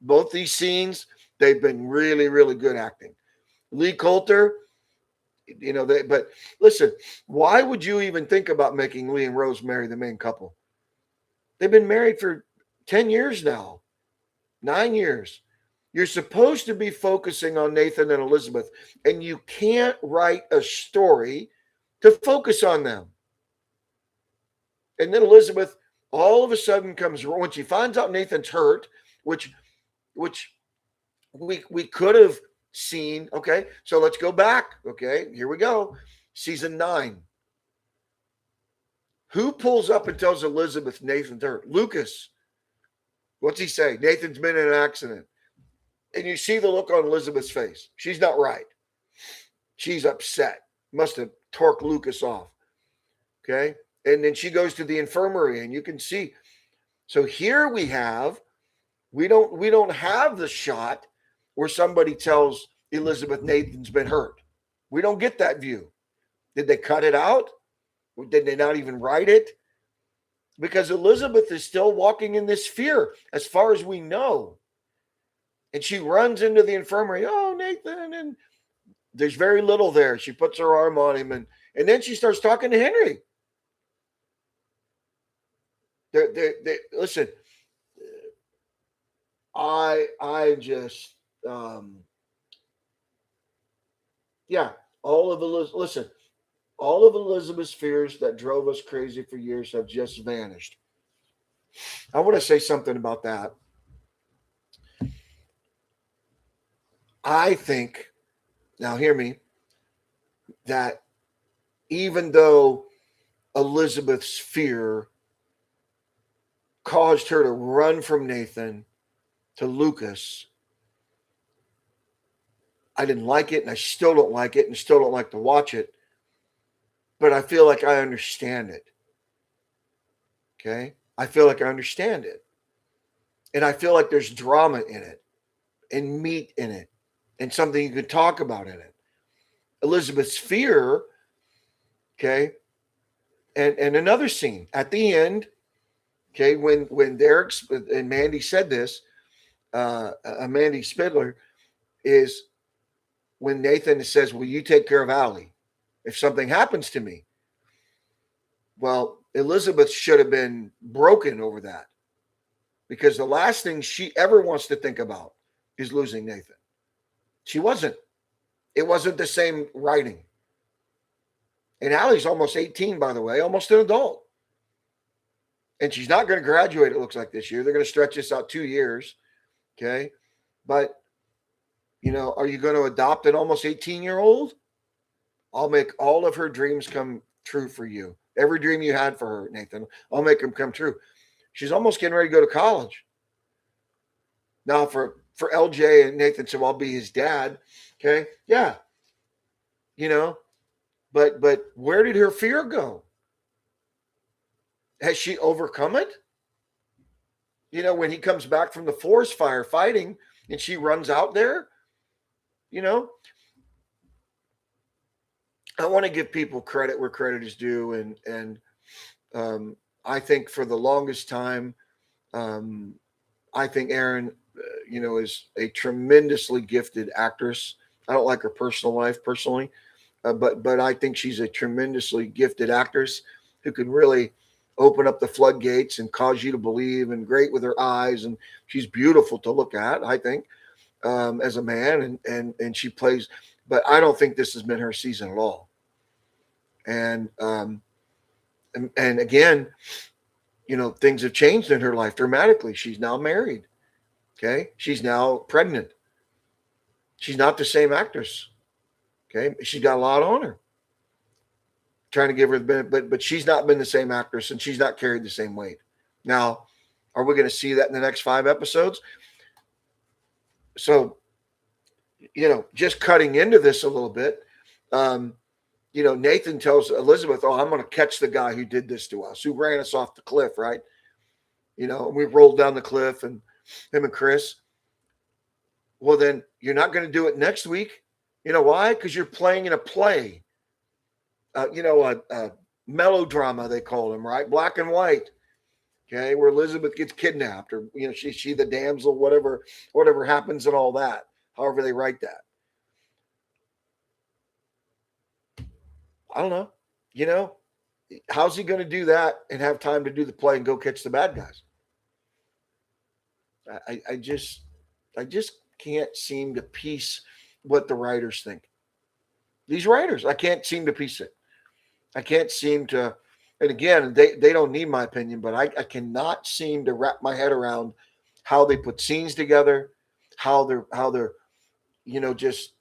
Both these scenes, they've been really, really good acting. Lee Coulter, but listen, why would you even think about making Lee and Rose marry the main couple? They've been married for 10 years now, 9 years. You're supposed to be focusing on Nathan and Elizabeth, and you can't write a story to focus on them. And then Elizabeth all of a sudden comes, when she finds out Nathan's hurt, which we could have seen. Okay, so let's go back. Okay, here we go. Season 9. Who pulls up and tells Elizabeth Nathan's hurt? Lucas. What's he say? Nathan's been in an accident. And you see the look on Elizabeth's face. She's not right. She's upset. Must have torqued Lucas off. Okay. And then she goes to the infirmary, and you can see. So here we don't have the shot where somebody tells Elizabeth Nathan's been hurt. We don't get that view. Did they cut it out? Or did they not even write it? Because Elizabeth is still walking in this fear, as far as we know. And she runs into the infirmary. Oh, Nathan. And there's very little there. She puts her arm on him. And then she starts talking to Henry. Listen, I just, all of Elizabeth's fears that drove us crazy for years have just vanished. I want to say something about that. I think, now hear me, that even though Elizabeth's fear caused her to run from Nathan to Lucas, I didn't like it, and I still don't like it, and still don't like to watch it, but I feel like I understand it. Okay? I feel like I understand it. And I feel like there's drama in it, and meat in it, and something you could talk about in it. Elizabeth's fear, okay, and another scene at the end, okay, when Derek and Mandy said this, Mandy Spidler, is when Nathan says, will you take care of Allie if something happens to me? Well, Elizabeth should have been broken over that, because the last thing she ever wants to think about is losing Nathan. She wasn't. It wasn't the same writing. And Allie's almost 18, by the way, almost an adult. And she's not going to graduate, it looks like, this year. They're going to stretch this out 2 years. Okay. But, are you going to adopt an almost 18-year-old? I'll make all of her dreams come true for you. Every dream you had for her, Nathan, I'll make them come true. She's almost getting ready to go to college. Now, for LJ and Nathan said, well, I'll be his dad. Okay. Yeah. But where did her fear go? Has she overcome it? When he comes back from the forest fire fighting and she runs out there, I want to give people credit where credit is due. And I think for the longest time, I think Erin, is a tremendously gifted actress. I don't like her personal life personally, but I think she's a tremendously gifted actress who can really open up the floodgates and cause you to believe, and great with her eyes, and she's beautiful to look at, I think, as a man, and she plays. But I don't think this has been her season at all. And and again, things have changed in her life dramatically. She's now married. Okay, she's now pregnant. She's not the same actress. Okay, she's got a lot on her. Trying to give her the benefit, but she's not been the same actress, and she's not carried the same weight. Now, are we going to see that in the next 5 episodes? So, just cutting into this a little bit, Nathan tells Elizabeth, "Oh, I'm going to catch the guy who did this to us, who ran us off the cliff, right? And we rolled down the cliff, and him and Chris. Well, then you're not going to do it next week. You know why? Because you're playing in a play. A melodrama, they call them, right? Black and white. Okay, where Elizabeth gets kidnapped, or she the damsel, whatever happens, and all that. However they write that. I don't know. How's he going to do that and have time to do the play and go catch the bad guys? I just can't seem to piece what the writers think. These writers, I can't seem to piece it. I can't seem to, and again, they don't need my opinion, but I cannot seem to wrap my head around how they put scenes together, how they're just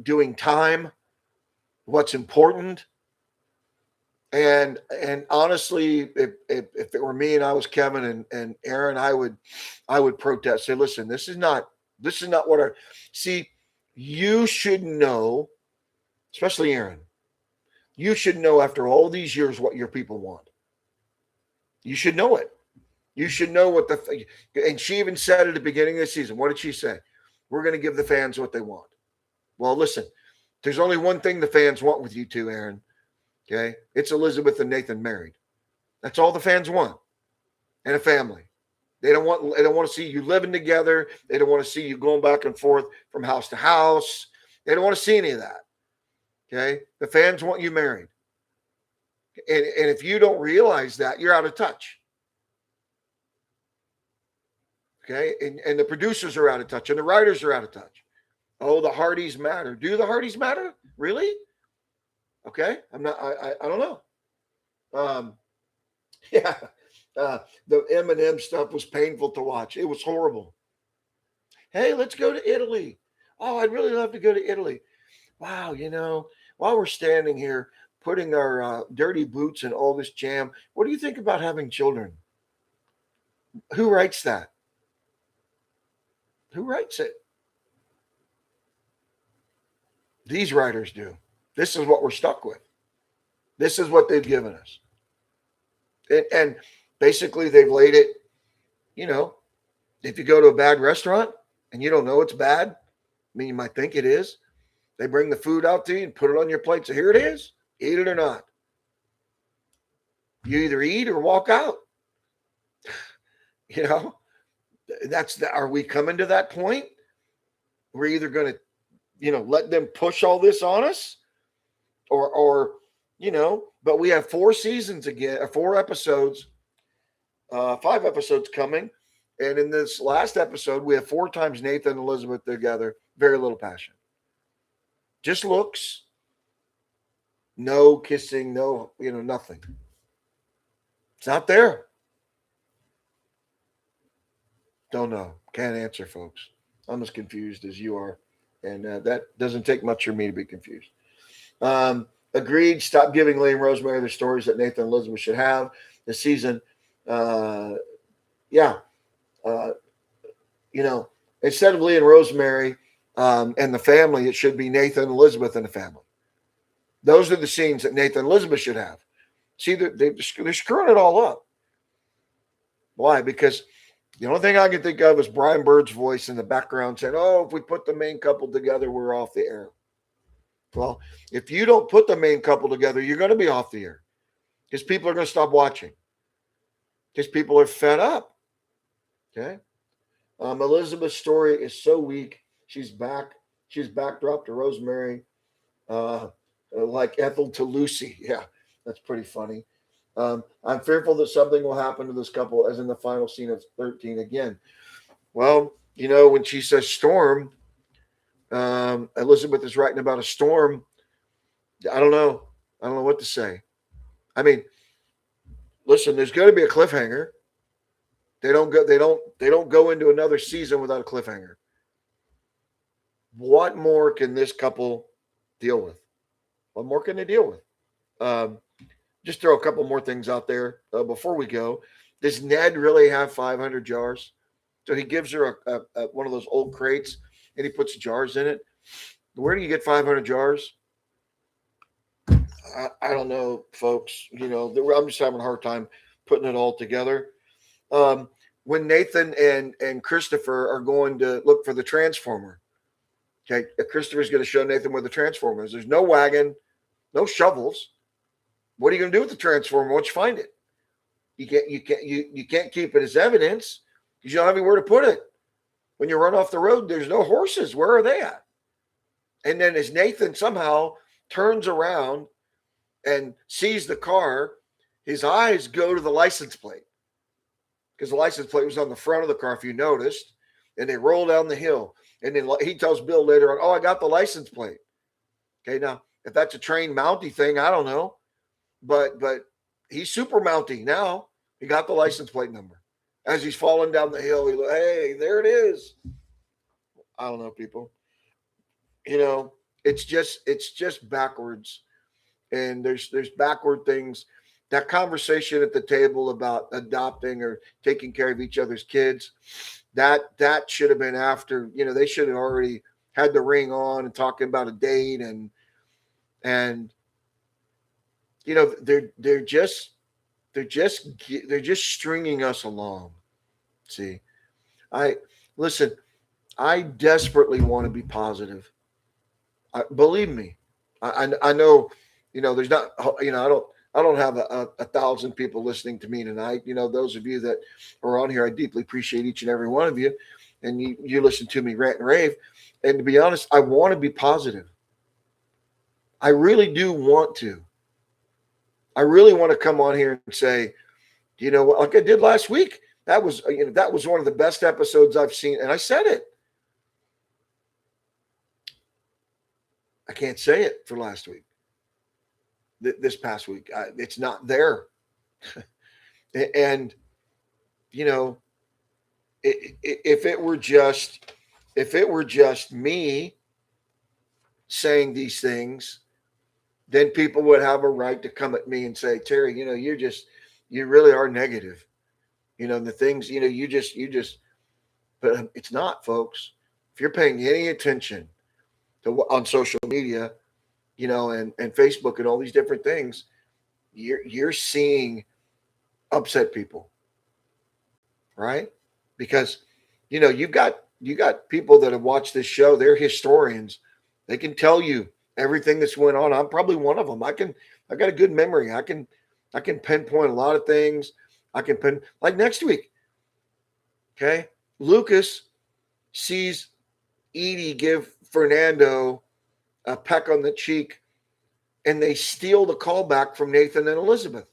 doing time, what's important. And honestly, if it were me and I was Kevin and Aaron, I would protest. Say, listen, this is not what I see. You should know, especially Aaron. You should know after all these years what your people want. You should know it. You should know what and she even said at the beginning of the season, what did she say? We're going to give the fans what they want. Well, listen, there's only one thing the fans want with you two, Aaron. Okay? It's Elizabeth and Nathan married. That's all the fans want. And a family. They don't want to see you living together. They don't want to see you going back and forth from house to house. They don't want to see any of that. Okay? The fans want you married. And if you don't realize that, you're out of touch. Okay? And the producers are out of touch, and the writers are out of touch. Oh, the Hardys matter. Do the Hardys matter? Really? Okay. I don't know. Yeah. The M&M stuff was painful to watch. It was horrible. Hey, let's go to Italy. Oh, I'd really love to go to Italy. Wow, while we're standing here putting our dirty boots in all this jam, what do you think about having children? Who writes that? Who writes it? These writers do. This is what we're stuck with. This is what they've given us. And basically they've laid it, if you go to a bad restaurant and you don't know it's bad, I mean, you might think it is. They bring the food out to you and put it on your plate. So here it is. Eat it or not. You either eat or walk out. Are we coming to that point? We're either going to, let them push all this on us or but we have 4 seasons again, 4 episodes, 5 episodes coming. And in this last episode, we have 4 times Nathan and Elizabeth together. Very little passion. Just looks. No kissing, no, nothing. It's not there. Don't know. Can't answer, folks. I'm as confused as you are. And that doesn't take much for me to be confused. Agreed. Stop giving Lee and Rosemary the stories that Nathan and Elizabeth should have this season. Instead of Lee and Rosemary and the family, it should be Nathan and Elizabeth and the family. Those are the scenes that Nathan and Elizabeth should have. See, they're screwing it all up. Why? Because the only thing I can think of is Brian Bird's voice in the background saying, oh, if we put the main couple together, we're off the air. Well, if you don't put the main couple together, you're going to be off the air because people are going to stop watching because people are fed up. Okay. Elizabeth's story is so weak. She's back. She's backdrop to Rosemary, uh, like Ethel to Lucy. Yeah, that's pretty funny. I'm fearful that something will happen to this couple, as in the final scene of 13 again. Well, when she says storm, Elizabeth is writing about a storm. I don't know. I don't know what to say. I mean, listen, there's going to be a cliffhanger. They don't go. They don't. They don't go into another season without a cliffhanger. What more can this couple deal with? What more can they deal with? Um, just throw a couple more things out there before we go. Does Ned really have 500 jars? So he gives her one of those old crates and he puts jars in it. Where do you get 500 jars? I don't know, folks. I'm just having a hard time putting it all together. Um, when Nathan and Christopher are going to look for the transformer, okay, Christopher's going to show Nathan where the transformer is. There's no wagon, no shovels. What are you going to do with the transformer once you find it? You can't keep it as evidence because you don't have anywhere to put it. When you run off the road, there's no horses. Where are they at? And then as Nathan somehow turns around and sees the car, his eyes go to the license plate because the license plate was on the front of the car, if you noticed. And they roll down the hill. And then he tells Bill later on, "Oh, I got the license plate." Okay, now if that's a train mounty thing, I don't know, but he's super mounty now. He got the license plate number. As he's falling down the hill, hey, there it is. I don't know, people. It's just backwards, and there's backward things. That conversation at the table about adopting or taking care of each other's kids, that should have been after. They should have already had the ring on and talking about a date and they're just stringing us along. See, I listen. I desperately want to be positive. Believe me, I know. There's not. I don't have a thousand people listening to me tonight. Those of you that are on here, I deeply appreciate each and every one of you, and you listen to me rant and rave. And to be honest, I want to be positive. I really do want to. I really want to come on here and say, like I did last week. That was one of the best episodes I've seen, and I said it. I can't say it for last week. This past week, it's not there. And you know, if it were just me saying these things, then people would have a right to come at me and say, "Terry, you really are negative." The things, you just, but it's not, folks. If you're paying any attention to on social media, and Facebook and all these different things, you're seeing upset people, right? Because you got people that have watched this show. They're historians. They can tell you everything that's went on. I'm probably one of them. I got a good memory. I can pinpoint a lot of things. I can pin like next week. Okay, Lucas sees Edie give Fernando a peck on the cheek, and they steal the callback from Nathan and Elizabeth.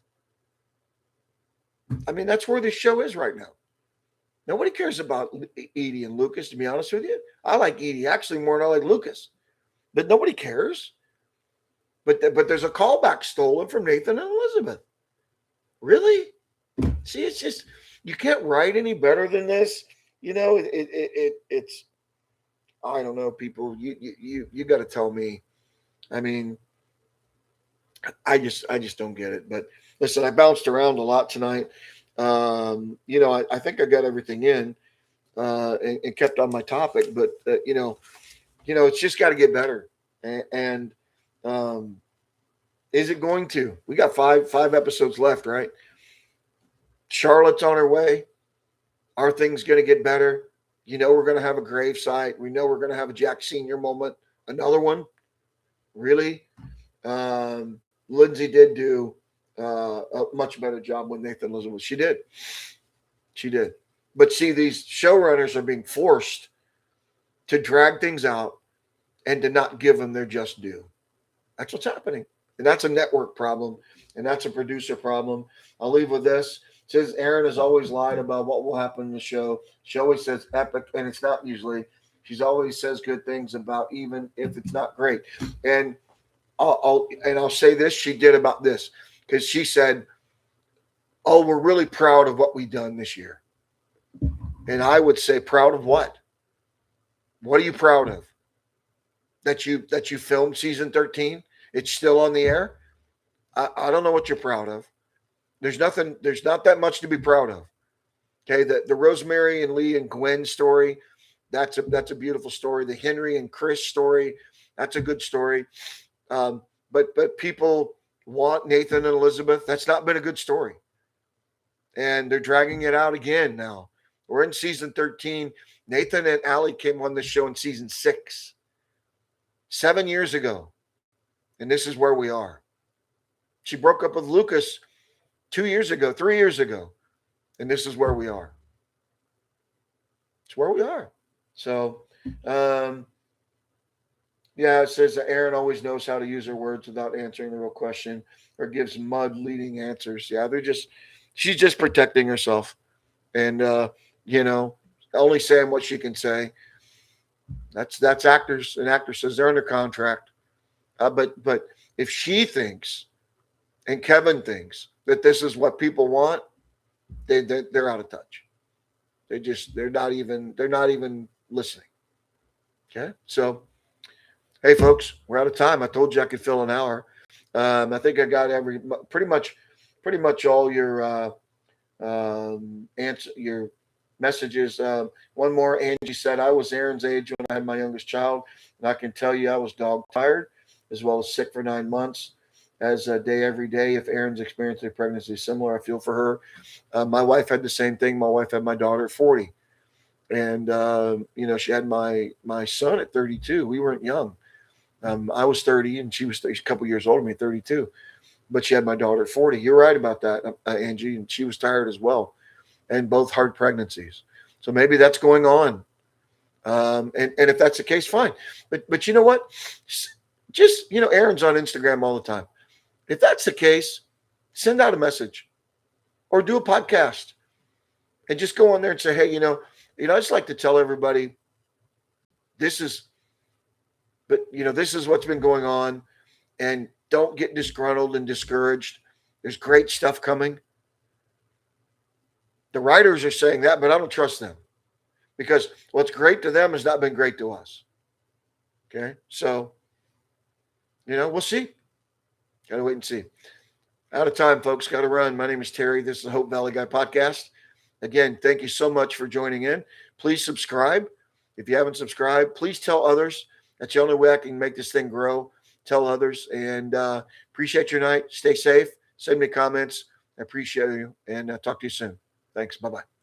I mean, that's where this show is right now. Nobody cares about Edie and Lucas, to be honest with you. I like Edie actually more than I like Lucas, but nobody cares. But there's a callback stolen from Nathan and Elizabeth. Really? See, it's just you can't write any better than this. It's I don't know, people. You got to tell me. I mean, I just don't get it. But listen, I bounced around a lot tonight. I think I got everything in and kept on my topic. But it's just got to get better. And is it going to? We got five episodes left, right? Charlotte's on her way. Are things going to get better? We're going to have a gravesite. We know we're going to have a Jack Sr. moment. Another one. Really? Lindsay did do a much better job with Nathan Elizabeth. She did. She did. But see, these showrunners are being forced to drag things out and to not give them their just due. That's what's happening. And that's a network problem. And that's a producer problem. I'll leave with this. It says Erin has always lied about what will happen in the show. She always says epic, and it's not usually. She's always says good things about even if it's not great. And I'll say this. She did about this because she said, "Oh, we're really proud of what we've done this year." And I would say, proud of what? What are you proud of? That you filmed season 13? It's still on the air? I don't know what you're proud of. There's not that much to be proud of. Okay, the Rosemary and Lee and Gwen story, that's a beautiful story. The Henry and Chris story, that's a good story. But people want Nathan and Elizabeth. That's not been a good story. And they're dragging it out again now. We're in season 13. Nathan and Allie came on this show in season 6, 7 years ago. And this is where we are. She broke up with Lucas 2 years ago, 3 years ago. And this is where we are. It's where we are. So, yeah, it says that Erin always knows how to use her words without answering the real question or gives mud leading answers. Yeah, she's just protecting herself. And, only saying what she can say. That's actors and actresses. They're under contract. But if she thinks and Kevin thinks that this is what people want, they're out of touch. They're not even listening. Okay. So, hey folks, we're out of time. I told you I could fill an hour. I think I got pretty much all your your messages. One more, Angie said, I was Erin's age when I had my youngest child, and I can tell you I was dog tired as well as sick for 9 months. As a day every day. If Erin's experiencing pregnancy is similar, I feel for her. My wife had the same thing. My wife had my daughter at 40, and she had my son at 32. We weren't young. I was 30, and she was a couple years older than me, 32. But she had my daughter at 40. You're right about that, Angie, and she was tired as well, and both hard pregnancies. So maybe that's going on. And if that's the case, fine. But you know what? Just Erin's on Instagram all the time. If that's the case, send out a message or do a podcast and just go on there and say, hey, I just like to tell everybody this is what's been going on, and don't get disgruntled and discouraged. There's great stuff coming. The writers are saying that, but I don't trust them because what's great to them has not been great to us. Okay. So, we'll see. Got to wait and see. Out of time, folks. Got to run. My name is Terry. This is the Hope Valley Guy podcast. Again, thank you so much for joining in. Please subscribe. If you haven't subscribed, please tell others. That's the only way I can make this thing grow. Tell others. And appreciate your night. Stay safe. Send me comments. I appreciate you. And talk to you soon. Thanks. Bye-bye.